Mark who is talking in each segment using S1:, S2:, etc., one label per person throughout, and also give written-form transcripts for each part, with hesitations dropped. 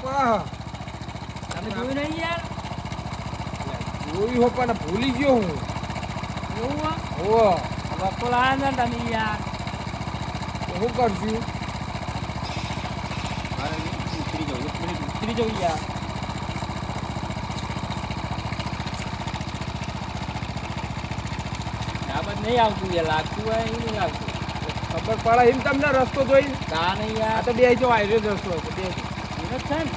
S1: તમે જોયું નહીં યાર?
S2: જોયું હો પણ ભૂલી ગયો હું.
S1: એવું હો?
S2: ઓ
S1: વખતો લાયા ને તમે યાર.
S2: શું કરશું?
S1: ઉતરી જવું યાર. આમાં નહીં આવતું યાર, લાગતું હોય એ નહીં લાગતું.
S2: ખબર પડે એમ તમને રસ્તો જોઈ?
S1: કા નહીં
S2: આ
S1: યાર,
S2: તો બે જો આયરો જ રસ્તો હતો બે.
S1: એવું જ છે ને.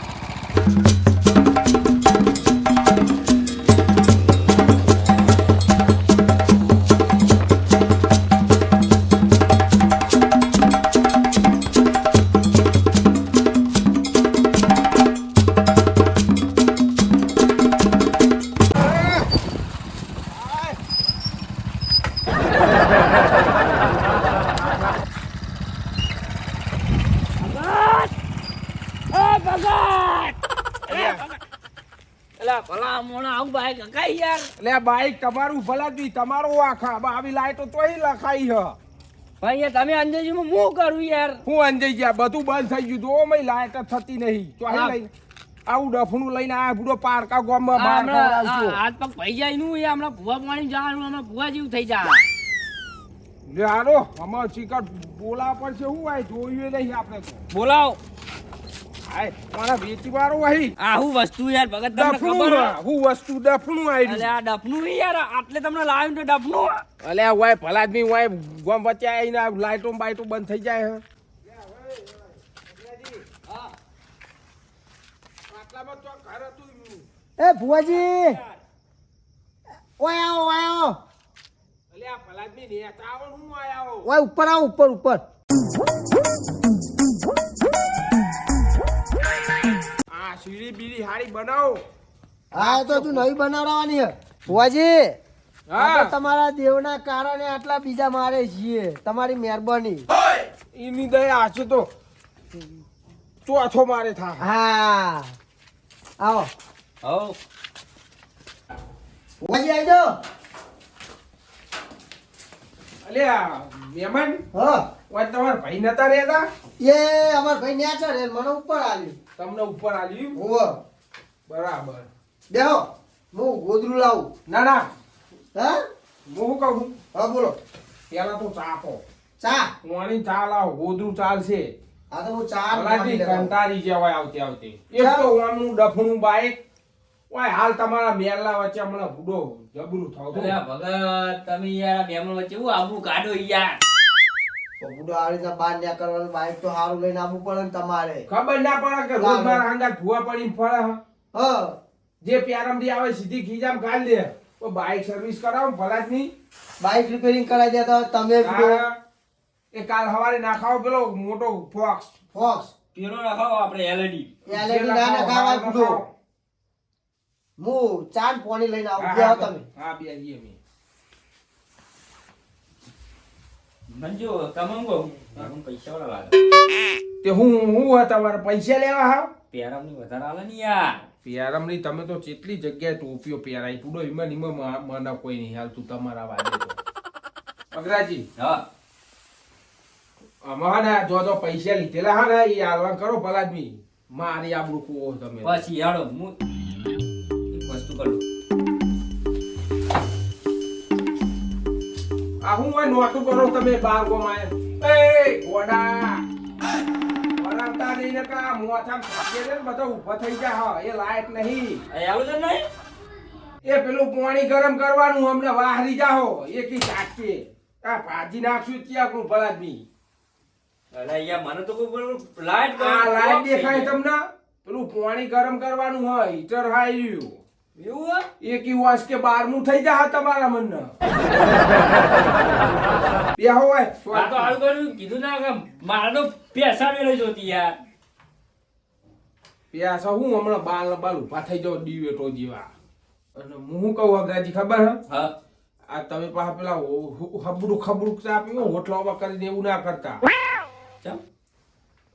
S1: ભલા મોણા આવું બાઈક હકાઈ યાર.
S2: એટલે આ બાઈક તમારું ભલા દી તમારો આખા આવી લાઈટો તોય લખાઈ હ.
S1: ભાઈ યાર તમે અંજેજીમાં હું કરું યાર.
S2: હું અંજાઈ ગયા બધું બંધ થઈ ગયું તો મય લાઈટ જ થતી નહીં તો અહીં લઈને આવું ડફણું લઈને આ બુડો પારકા ગામમાં બહાર કરાવજો.
S1: હાથ પગ ભાઈ જાય નું યાર, હમણાં ભૂવા પાણી જવાનું, હમણાં ભૂવા જેવું થઈ જાય.
S2: લે હારો અમાર ચીકર બોલા પડશે હું આય જોયું નહીં આપણે તો.
S1: બોલાવો.
S2: આય મારા વેચી વાળો અહીં
S1: આ હું વસ્તુ યાર ભગત તમને
S2: ડફણું
S1: ખબર હે?
S2: હું વસ્તુ ડફણું
S1: અલે
S2: આવી
S1: આ ડફનું નહીં યાર, આટલે તમને લાવ્યું તો ડફનું.
S2: અલે વાય ભલાદમી વાય ગોમ વચ્ચે આવીને લાઈટો બાઈટો બંધ થઈ જાય હે. આટલામાં તો ઘર હતું.
S3: એ ભુવાજી ઓય આવો ઓય આવો
S2: અલે આ ભલાદમી નેતા આવો હું આયા હો.
S3: ઓય ઉપર આવો ઉપર ઉપર
S2: આ સીડી બીડી હારી બનાવો.
S3: હા તો તું નવી બનાવવાની હે ભુવાજી.
S2: હા
S3: આપણે તમારા દેવના કારણે આટલા બીજા મારે છીએ, તમારી મહેરબાની.
S2: એની દયા આછે તો ચોથો મારે થા.
S3: હા આવો
S1: હો
S3: ભુવાજી આવી જાઓ.
S2: અલે આ મહેમાન
S3: હા
S2: ઓય તમારા ભાઈ નતા રહેતા?
S3: એ અમાર ભાઈ ન્યા છે ને મને ઉપર આવ્યું.
S2: તમને ઉપર આલ્યું?
S3: હોવ
S2: બરાબર.
S3: બેહો હું ગોદરું લાવું.
S2: ના ના
S3: હા
S2: હું શું કહું
S3: હા બોલો.
S2: પેલા તો ચા આપો.
S3: ચા
S2: પાણી ચા લાવો ગોદરું ચાલશે.
S3: આ તો હું ચા
S2: ભલાથી કંટાળી જવાય આવતે આવતે. એક તો ઓમનું ડફણું બાઈક ઓય હાલ તમારા મેરલા વચ્ચે હમણાં બુડો જબરું થાવ તો.
S1: અલે આ ભગત તમે યાર આ બેમણ વચ્ચે હું આબુ કાઢો યાર.
S3: તો બુડો આવી રીતના બહાર ન્યા કરવાનું, બાઈક તો સારું લઈને આવવું પડે ને તમારે.
S2: ખબર ના પડે કે રોજ મારા હાંગાત ભૂવા પડીને ફરે હ.
S3: હા
S2: જે પ્યારમથી આવે સીધી ખીજામ કાઢ દે. તો બાઈક સર્વિસ કરાવો ભલાદની.
S3: બાઈક રિપેરિંગ કરાવી દેતા હોય તમે બુડો.
S2: એ કાલ સવારે નાખાવો પેલો મોટો ફોક્સ.
S3: ફોક્સ
S1: પેલો રખાવો આપણે એલઈડી.
S3: એલઈડી ના નખાવાય બુડો. હું ચાર પોણી લઈને આવું. બેહો તમે.
S2: હા બે જઈએ અમે.
S1: મંજુ કમંગો હું પૈસા વાળા લાગે.
S2: તે હું તમારે પૈસા લેવા હાવ?
S1: પેરામની વધારે આલે ને યાર.
S2: પ્યારમની તમે તો કેટલી જગ્યાએ ટોપીઓ પહેરાઈ પૂડો ઈમાં મને કોઈ નહીં હાલતું તમારા વાદે તો. અગ્રાજી
S1: હા
S2: અમારા જો પૈસા લીધેલા હા ને એ હાલવા કરો ભલાદમી. મારી આબરૂ ખોવો તમે.
S1: પછી યાડો હું એક વસ્તુ કરું.
S2: આ હું હોય નોટું કરો તમે બાર ગોમાં. એ ગોડા વરાવતા નહીં ને કા મોથામ થાકે ને બધા ઊભા થઈ જાય. હા એ લાયક નહીં.
S1: આલું છે નહીં
S2: એ પેલું પાણી ગરમ કરવાનું અમને વાહરી જાહો એકી ચાટકે. આ ભાજી નાખશું ત્યાં કોણ ભલાદમી.
S1: અરે યાર મને તો કોઈ લાઈટ
S2: આ લાઈટ દેખાય તમને? પેલું પાણી ગરમ કરવાનું હોય હીટર હાર્યું
S1: એવું
S2: એક વર્ષ કે 12મું થઈ જા તમારા મન બે હોય
S1: આ તો આલું કર્યું કીધું ના કે મારે તો પૈસા મેળે જોતી યાર.
S2: પ્યાસા હું હમણાં બાલ ઉભા થઈ જાવ ડીવેટો જેવા. અને હું શું કહું અગ્રાજી ખબર હે?
S1: હા
S2: આ તમે પાછા પેલા ખબડું ચા પીવો હોટલામાં કરીને એવું ના કરતા.
S1: ચમ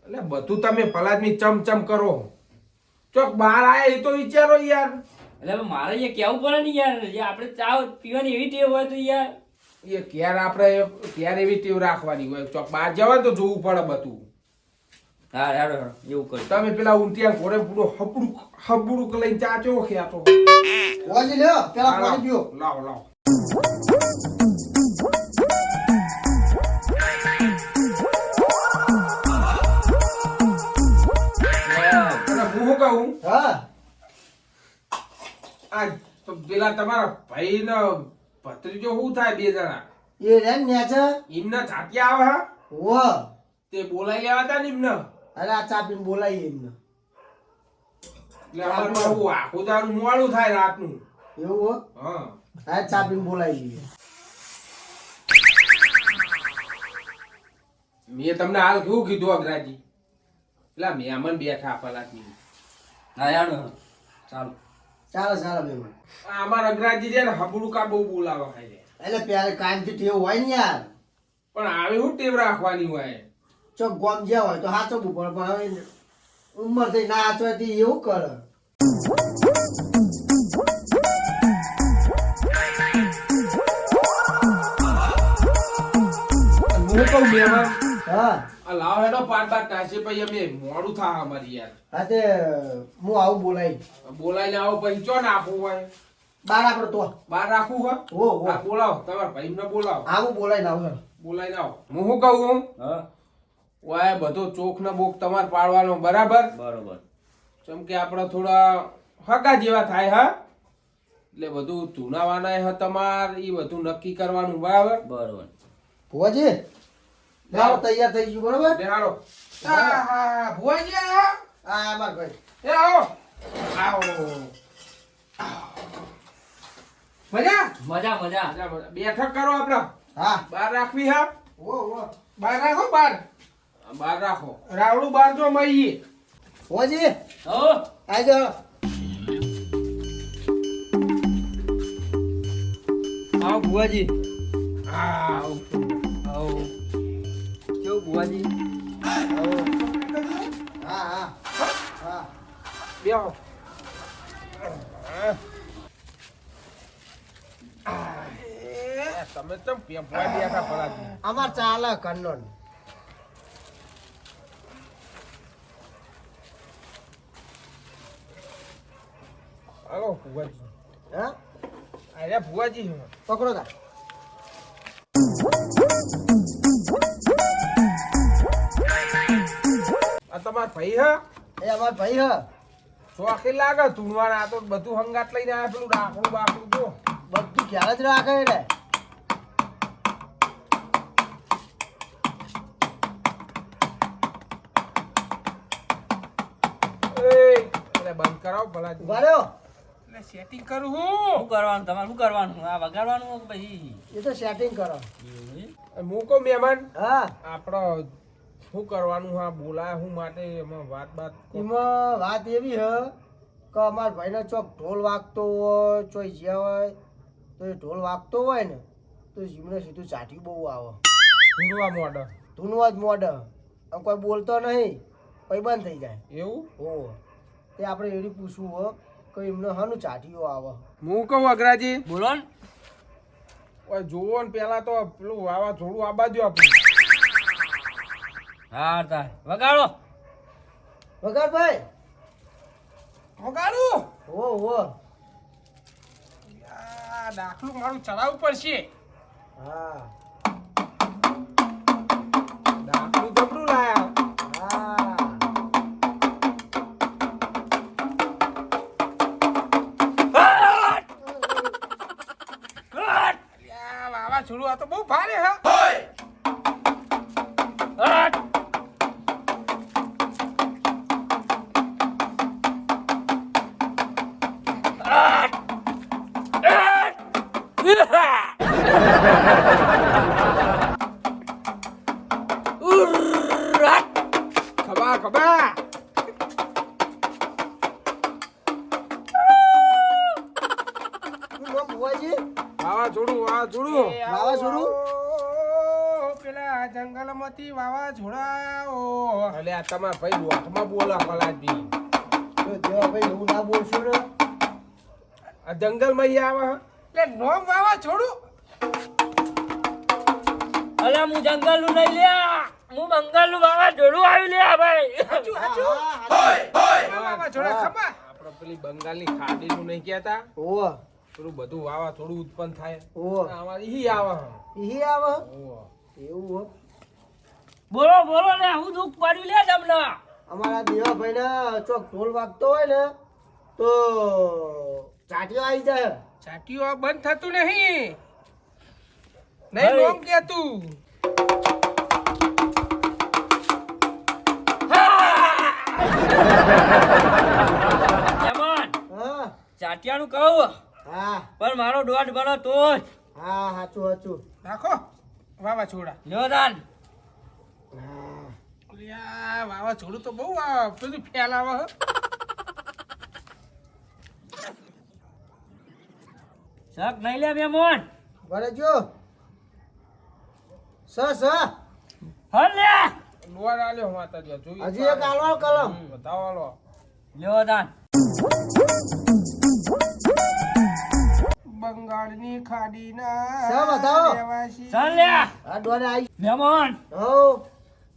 S2: એટલે બધું તમે ભલાદમી ચમચમ કરો. ચોક બહાર આયા એ તો વિચારો યાર.
S1: એટલે મારે એ કેવું પડે ને યાર, જે આપણે ચા પીવાની એવી ટેવ હોય તો યાર
S2: એ ક્યારે આપણે ક્યારે એવી ટેવ રાખવાની હોય. ચોક બહાર જવાય તો જોવું પડે બધું.
S1: હા હેડો હેડો એવું કરી
S2: તમે પેલા ઊંટિયા ઘોડે પૂરો હબડું લઈને ચાચો ખેતો
S3: વાજી લ્યો પેલા પાણી પીઓ
S2: લાવો લાવો અને હું શું કહું
S3: હા
S2: આ તો પેલા તમારા ભાઈ નો ભત્રીજો શું થાય બે જણા
S3: એ રે નેચા
S2: એમના છાટિયા આવે હા
S3: વો
S2: તે બોલાઈ લેવા તા ને એમને
S3: અરે આ ચા પીને બોલાવીએ એમને
S2: એટલે અમારે હું આખું દારૂ મોડું થાય રાતનું
S3: એવું હો
S2: હા
S3: આ ચા પીને બોલાવીએ
S2: મેં તમને હાલ કેવું કીધું અગ્રાજી પેલા મહેમાન બેઠા પલાટની
S1: હા હેડો ચાલો
S3: ચાલો ચાલો બેન
S2: અમારા અગ્રાજી છે ને હબડું કા બહુ બોલાવા ખાય
S3: એટલે પેલે કાયમથી ટેવ હોય ને યાર
S2: પણ આવે શું ટેવ રાખવાની હોય
S3: ચોક ગોમ જ્યાં હોય તો હાચવવું પડે પણ હવે ઉંમર થઈ ના હાચવાથી એવું કરે
S2: હું કહું મહેમાન
S3: હા
S2: આ લાવ હેડો પાટ બાટ નાખશે પછી અમે મોડું થા અમારી યાર
S3: હા તે હું આવું બોલાવી
S2: બોલાઈને આવો પછી ચો નાખવું હોય
S3: બાર આપડે તો
S2: બહાર રાખવું હોય
S3: હો હો
S2: હા બોલાવો તમારા ભાઈને બોલાવો
S3: આવું બોલાવીને આવું
S2: બોલાઈને આવો હું શું કહું
S1: હા
S2: વાય બધો ચોખ ને બોક તમારે પાડવાનો બરાબર
S1: બરોબર
S2: જેમ કે આપણે થોડા હગા જેવા થાય હા એટલે બધું ધૂનાવાના હ તમાર એ બધું નક્કી કરવાનું બરાબર
S1: બરોબર
S3: ભુવાજી લાવો તૈયાર થઈ ગયું બરોબર
S2: લે હાલો હા ભુવાજી આ
S3: હા માર ભાઈ
S2: એ આવો આવો મજા
S1: મજા મજા
S2: મજા મજા બેઠક કરો આપણે
S3: હા
S2: બહાર રાખવી હા
S3: ઓ ઓ
S2: બહાર રાખો બહાર બહાર રાખો રાવડું બહાર જો મઈએ
S3: ભુવાજી
S1: હો
S3: આજો
S1: આવો ભુવાજી
S2: આવો
S1: આવો કેવું ભુવાજી
S3: હા હા હા
S2: બેહો તમે ચમ પેપડા બેઠા પડાજી
S3: અમાર ચાલે કન્નન
S2: હાલો ભુવાજી
S3: હા
S2: અરે ભુવાજી
S3: પકડો તા
S2: આ તમાર ભાઈ હા
S3: એ અમાર ભાઈ હ
S2: શોખી લાગે ધૂણવાના આ તો બધું હંગાત લઈને આવ્યા પેલું ડાકડું બાકડું જો
S3: બધું ખ્યાલ જ રાખે રે
S2: એટલે બંધ કરાવો ભલા
S3: ઉભા રહ્યો
S2: એટલે સેટિંગ કરું
S1: શું કરવાનું તમારે શું કરવાનું આ વગાડવાનું કે પછી
S3: એ તો સેટિંગ કરો
S2: હું કહું મહેમાન
S3: હા
S2: આપણો શું કરવાનું હા બોલાય હું માટે એમાં વાત
S3: એમાં વાત એવી હ કે અમાર ભાઈને ચોક ઢોલ વાગતો હોય ચોઈ જ્યાં હોય તો એ ઢોલ વાગતો હોય ને તો જીમને સીધું ચાટ્યું બહુ આવે
S2: ધૂણવા મોડે
S3: ધૂનવા જ મોઢ આમ કોઈ બોલતો નહીં પછી બંધ થઈ જાય
S2: એવું
S3: હો તે આપણે એવી પૂછવું હો કે એમને હાનું ચાટીઓ આવે
S2: હું કહું અગ્રાજી
S1: બોલો ને
S2: ઓય જોવો ને પેલા તો પેલું વાવાઝોડું આ બાજુ આપણું
S1: હા તાર વગાડો
S3: વગાડ ભાઈ
S2: વગાડું
S3: હો હો
S2: દાખલું મારું ચડાવવું પડશે
S3: હા
S2: દાખલું જબરું લાયા
S3: હા
S2: વાવાઝોડું આ તો બહુ ભારે હા ખબા ખબા
S3: ભુવાજી
S2: વાવાઝોડું
S3: વાવાઝોડું?
S2: પેલા જંગલમાંથી વાવાઝોડા એટલે આ તમારા ભાઈ દોઢમાં બોલા પલાજી
S3: જો જેવા ભાઈ એવું ના બોલશું ને
S2: આ જંગલમાં આવે એટલે નોમ વાવાઝોડું
S1: અલ્યા હું જંગલ નું નહીં લ્યા હું મંગળનું વાવાઝોડું આવ્યું લે આ ભાઈ.
S2: વાવાઝોડા ખબર આપણે પેલી બંગાળની ખાડીનું નહીં કહેતા
S3: ઓવો
S2: થોડું બધું વાવાઝોડું ઉત્પન્ન થાય
S3: ઓવો
S2: આમાં ઈ આવે
S3: ઈ આવે
S2: ઓહો.
S3: એવું હો
S1: બોલો બોલો ને હું દુઃખ પડ્યું લે તમને.
S3: અમારા દેવાભાઈને ચોક ઢોલ વાગતો હોય ને તો ચાટીઓ આવી જાય
S2: ચાટીઓ બંધ થતું નહીં નહીં નોમ કે તું
S1: મહેમાન
S3: હા
S1: ચાટિયાનું કહું
S3: હા
S1: પણ મારો દોઢ બનો તો જ.
S3: હા સાચું સાચું
S2: રાખો વાવાઝોડા
S1: લ્યો દાન.
S3: હા
S2: અલ્યા, વાવાઝોડું તો બહુ પેલું ફેલાવે હો.
S1: શક નહીં લે મહેમાન.
S3: બરે જો સ
S1: હલ લે.
S2: લોર આલ્યો માતાજી જોઈએ
S3: હજી એક આલવાળ કલમ
S2: બતાવો
S1: લ્યો દાન.
S2: બંગાળની ખાડીના
S3: સા બતાવો.
S2: રહેવાસી.
S1: ચાલ લે.
S3: આ ડોરે આવી
S1: મહેમાન
S3: હો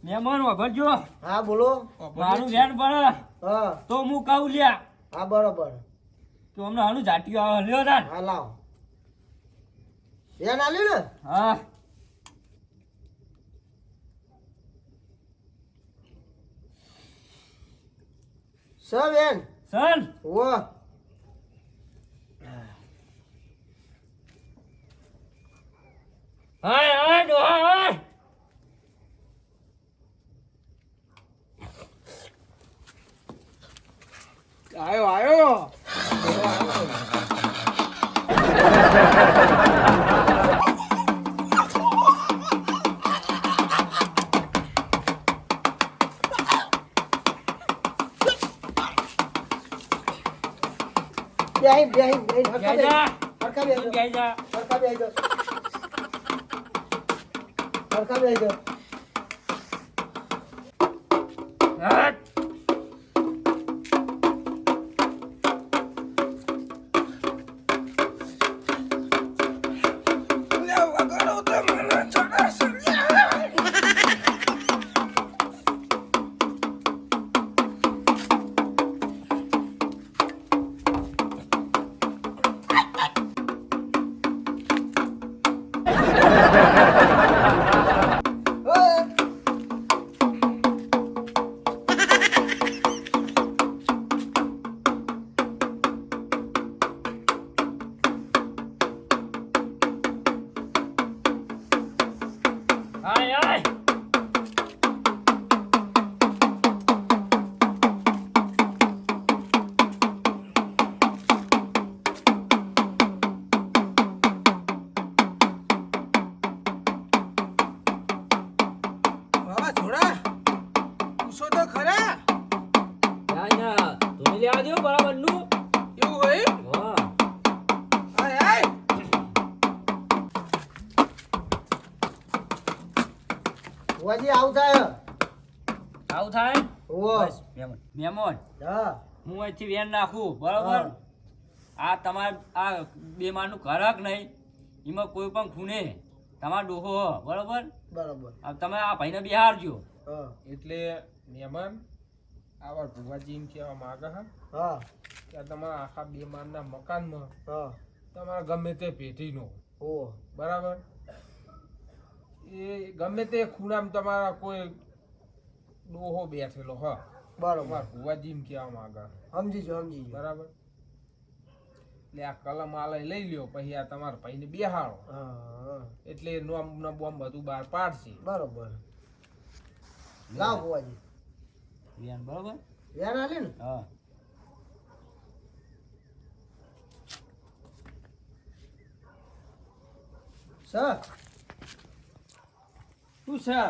S1: મહેમાન વગરજો.
S3: હા બોલો
S1: મારું વેન પડે
S3: હા
S1: તો હું કહું લ્યા
S3: હા બરોબર
S1: તો અમને હાનું ઝાટિયું આવે. લ્યો દાન.
S3: હા લાવ બેન આલ્યું ને
S1: હા
S3: સ બેન
S1: સન.
S3: વો
S1: હાય હાય ડોહા હાય.
S2: આયો આયો
S3: બેહીન બેહીન બેહીન હરખા
S1: જય જા.
S3: હરખા બેહી
S1: જય જા.
S3: હરખા બેહી જાઓ હરખા બેહી જાઓ
S1: હટ.
S3: ઓય
S1: હાય હાય.
S2: વાવાઝોડા પૂછો તો ખરા
S1: ના ના ધોઈ લેવા દો બરાબરનું.
S2: એવું હોય
S1: હા
S2: આય આય
S3: વાજી આવ થાય
S1: આવું થાય.
S3: ઓ
S1: બસ મહેમાન મહેમાન
S3: હા
S1: હું અહીંથી વેન નાખું બરાબર. આ તમારે આ બે માનું ઘરક નહીં એમાં કોઈ પણ ખૂને તમારો ડોહો હો, બરાબર.
S3: બરોબર
S1: હવે તમે આ ભાઈને બિહારજો.
S3: હા
S2: એટલે મહેમાન આવા ભુવાજી એમ કહેવા માંગે હા
S3: હા
S2: કે તમારા આખા બે માળના મકાનમાં
S3: હા
S2: તમારા ગમે તે પેઢીનો
S3: ઓ
S2: બરાબર એ ગમે તે ખૂણામાં તમારા કોઈ ડોહો બેઠેલો હ
S3: બરોબર
S2: તમારા ભુવાજી એમ કહેવા માંગે
S3: સમજી જો
S2: બરાબર એટલે આ કલમ આલે લઈ લ્યો પછી આ તમારા ભાઈને બેહાડો
S3: હા
S2: એટલે નોમ ને બોમ બધું બહાર પાડશે
S3: બરોબર લાવ બુવાજી
S1: વેન બરાબર.
S3: વેન આલી ને
S1: હા
S3: સર
S1: શું છે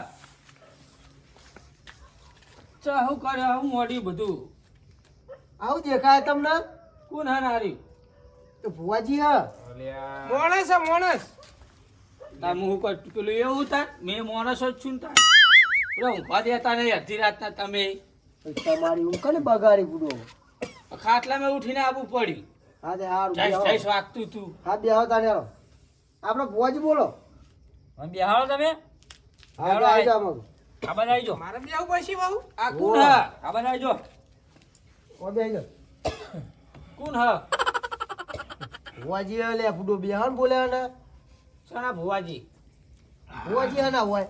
S1: ચા હું કરે હું મોડી બધું
S3: આવું દેખાય તમને
S1: કોણ હા નારી
S3: તો ભુવાજી હા
S2: અલ્યા
S1: મોણસ છે મોણસ. તાર હું કોઈ પેલું એવું તાર મેં મોણસ જ છું ને તાર. પેલો ઊંઘવા દેતા નહીં અડધી રાતના તમે.
S3: તમારી ઊંઘ કને બગાડી પૂરો
S1: ખાટલામાં ઉઠીને આવવું પડ્યું.
S3: હા તે હારું
S1: જઈશ
S3: બેહો.
S1: જઈશ વાગતું તું.
S3: હા બેહો તાને હાલો. આપણે ભુવાજી બોલો
S1: હવે બેહાડો તમે.
S3: હા તો આવી જાઓ મગ
S1: આ બાજુ આવી જો.
S2: મારે બેહવું પડશે બાબુ.
S1: આ કોણ હ? આ બાજુ આવી જો.
S3: ઓ બે જો
S1: કોણ હ?
S3: ભુવાજી લે ફૂડો બેહાન બોલ્યા ને
S1: સણા ભુવાજી.
S3: ભુવાજી હે ના હોય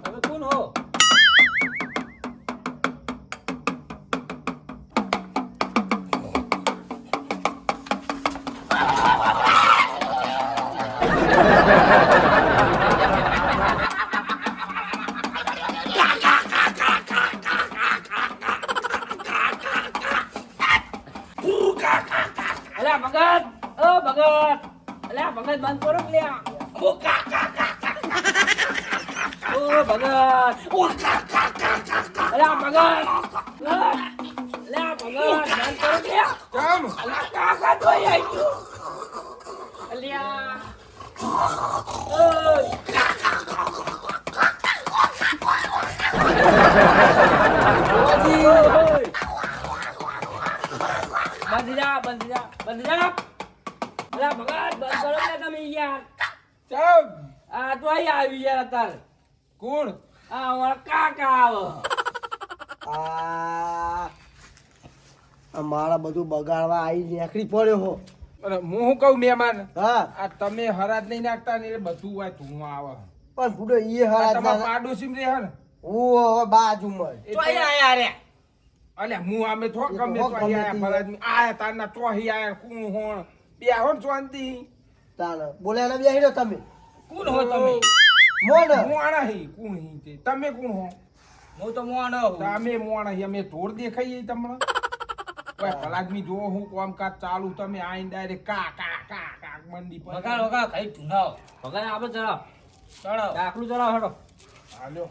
S1: તમે કોણ હો? અલ્યા ભગત, ઓ ભગત, અલ્યા ભગત બંધ કરો કે લ્યા. ઓ ભગત, અલ્યા ભગત, અલ્યા ભગત બંધ કરો કે લ્યા.
S2: કેમ?
S1: અલ્યા કાકા તો આવી ગયું. અલ્યા ઓય. ભુવાજી, ઓય. બંધ જા, બંધ જા, બંધ જા. અલ્યા ભગત બંધ કરો ને તમે યાર.
S2: કેમ?
S1: આ તો અહીં આવી યાર અત્યારે.
S2: કોણ?
S1: આ અમારા કાકા આવે.
S3: આ મારા બધું બગાડવા આવી નીકળી પડ્યો હો
S2: અરે હું શું કહું મહેમાન,
S3: હા
S2: આ તમે હરાજ નહીં નાખતા ને એટલે બધું હોય ધુઆ આવે.
S3: પણ ફૂડો ઈ
S2: આ
S3: હરા
S2: તમારા પાડોશી રે હે ને
S3: હું હવે બાજુમાં જ.
S1: તો અહીં આયા રે.
S2: અલ્યા હું આમે થો
S3: એ તો
S2: ગમે તો
S3: ગમે તે.
S2: આયા ફરાજ આયા તારના ચોહી આયા કુણ હોણ બે હોણ શાંતિ.
S3: તાને બોલ્યા ને બેહી રહ્યો તમે
S1: કોણ હો તમે?
S3: મોન
S2: મોણા હી કુણ હી તે તમે કોણ હો?
S1: હું તો મોણો હું.
S2: તમે મોણા હી અમે ધોર દેખાઈએ તમને. ઓય ફલાદમી જો હું કામકાજ ચાલુ તમે આઈને ડાયરેક્ટ કા કા કા કા મંડી પર
S1: વગાડ વગાડ ખાઈ ધુનાવ. વગાડ આપણે ચડાવ. ચડાવ. દાખલું ચડાવ હડો.
S2: હાલો.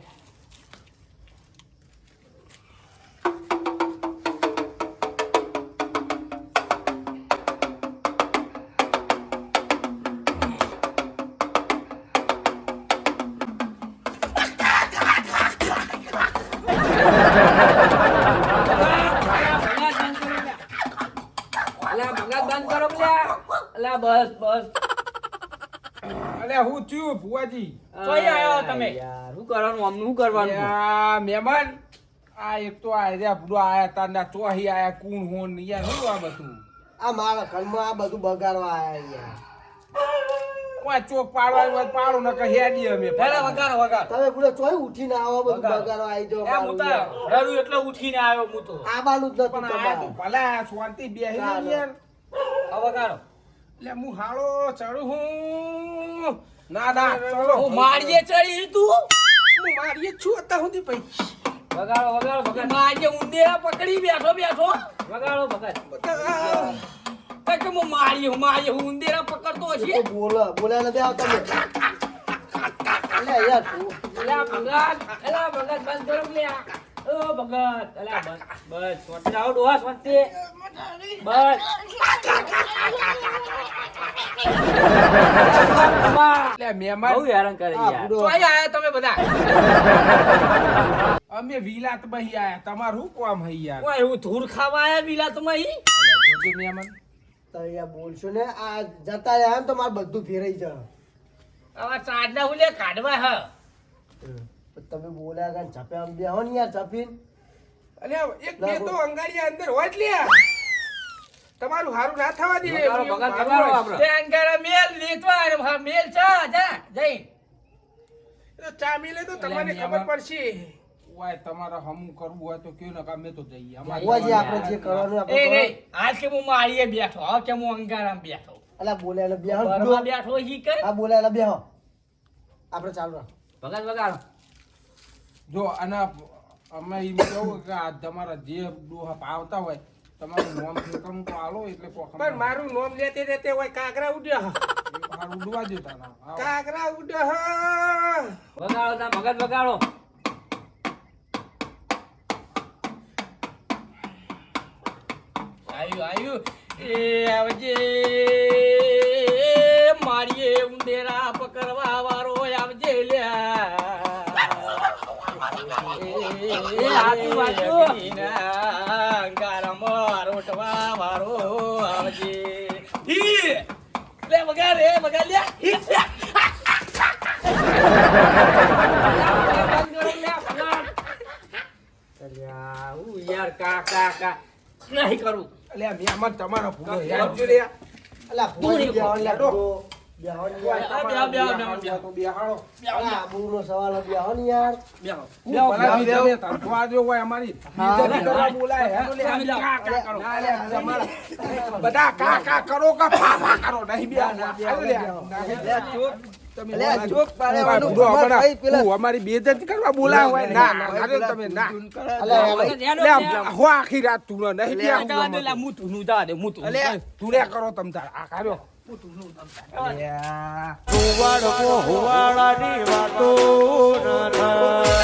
S1: બસ બસ.
S2: અલ્યા હું થયું ભુવાજી?
S1: ચોઈ આયો તમે?
S3: યાર
S1: શું કરવાનું આમનું શું કરવાનું?
S2: યા મહેમાન આ એક તો આયા બુડો આયા તારના ચોહી આયા કુણ હોન યાર શું આ બધું?
S3: આ મારા ઘરમાં આ બધું બગાડવા આયા યાર
S2: ઓય ચોક પાડવા હોય તો પાડો ન કે હેડી અમે
S1: પેલા વગાડ વગાડ.
S3: તમે પૂરો ચોય ઉઠીને આવો બધું
S1: બગાડો.
S3: બગાડવા આવી જાઓ
S1: એ હું તો રડું એટલે ઉઠીને આવ્યો હું તો.
S3: આવાનું જ
S2: પણ
S3: નતું
S2: આ તો
S3: તમારે
S2: ભલા શાંતિ બેહી
S3: ચાલો.
S2: રહી યાર.
S1: આ વગાડો.
S2: એટલે હું હાળો ચડું હું ના ના ચલો
S1: હું મારીએ ચડી તું.
S2: હું મારીએ છું અત્યાર સુધી ભાઈ.
S1: વગાડો વગાડો વગાડ. મારીએ ઊંધેરા પકડી બેઠો બેઠો. વગાડો વગાડ. કે હું મારીએ હું ઊંધેરા પકડતો હશે.
S3: તો બોલ્યા ને બે આવ તમે અલે યાર તું
S1: એલા ભગત, એલા ભગત બંધ કરો કે લ્યા. ઓ ભગત, એલા બસ બસ શાંતિ આવો ડોહા શાંતિ. બસ.
S2: એટલે મહેમાન
S1: બહુ હેરાન કરે
S3: આ
S1: યાર.
S3: બુડો.
S1: ચોઈ આયા તમે બધા?
S2: અમે વિલાત બહી આયા તમારું શું કામ હઈ યાર?
S1: ઓય હું ધૂળ ખાવા આયા વિલાતમાં ઈ.
S2: અલ્યા જોજે મહેમાન.
S3: તમે યાર બોલશો ને આ જતા રહ્યા ને તો મારે બધું ફેરાઈ જાય
S1: આવા ચાડના હુલે કાઢવા હ.
S3: તમે બોલ્યા કે ઝપે આમ બેહો ને યાર ઝપીન
S2: અલ્યા એક બે તો અંગાડિયા અંદર હોય જ લ્યા. તમારું હારું ના થવા દે.
S1: વગાડો,
S2: એવું
S1: વગાડો,
S2: હારું
S1: વગાડો
S2: હોય.
S1: આપણે. તે અંગારા મેલ લેતવા હા મેલ ચા જા જઈ.
S2: એ તો ચા મિલે તો તમને
S1: અલ્યા,
S2: ખબર
S1: મહેમાન.
S2: પડશે. ઓય તમારે હમું કરવું હોય તો કયો ને કે અમે તો જઈએ. અમારે
S3: હોવાજી
S2: જવાનું
S3: આપણે જે
S2: નહીં.
S3: કરવાનું
S1: એ
S3: આપણે
S1: નહીં આજ કે હું મારીએ બેઠો હવે કે હું અંગારામાં બેઠો.
S3: અલા બોલ્યા ને બેહો ને
S1: બરમાં
S3: બુડો.
S1: બેઠો ઈ કર.
S3: આ બોલ્યા ને બેહો આપણે ચાલુ રાખ
S1: વગાડ વગાડો.
S2: જો અને અમે એમ કહું કે આ તમારા જે ડોહા પાવતા હોય તમારું નોમ ઠેકાણું તો આલો એટલે કોક પણ મારું નોમ લેતે લેતે હોય કાકરા ઉડ્યા હારું ઉડવા દેતા ના કાકરા ઉડ્યા
S1: વગાડો તા ભગત વગાડો. આયુ એ આવજે મારીએ ઉંદેરા પકડવા વાળો આવજે લ્યા. એ હાચું હાચું. ગારામાં રોટવા વાળો આવજે. લે અલ્યા, હું યાર કા નહીં કરું.
S2: અલ્યા મહેમાન તમારો ભૂલો યાર જો રે
S3: અલા ભૂલી ગયા અલ્યા તો બેહવાની યાર
S2: તો બેહાડો
S3: અલા આબરૂનો સવાલ છે બેહવાની યાર
S2: ભલા બી તમે તરફવા જો હોય અમારી બીજાની કરવા બોલાય હે કા કરો ના લે તમારા બધા કા કરો કા ફા કરો નહીં બે તમે
S3: ચોક
S2: પાડવાનું હું અમારી બેઇજ્જતી કરવા બોલાય હોય ના અરે તમે ના
S3: અલા
S2: હો આખી રાત તું નહીં બે
S1: હું તું જા દે હું તું
S2: અલે તું રે કરો તમ તાર આ કર્યો
S4: હુવાડો હુવાડાની વાતો ન થાય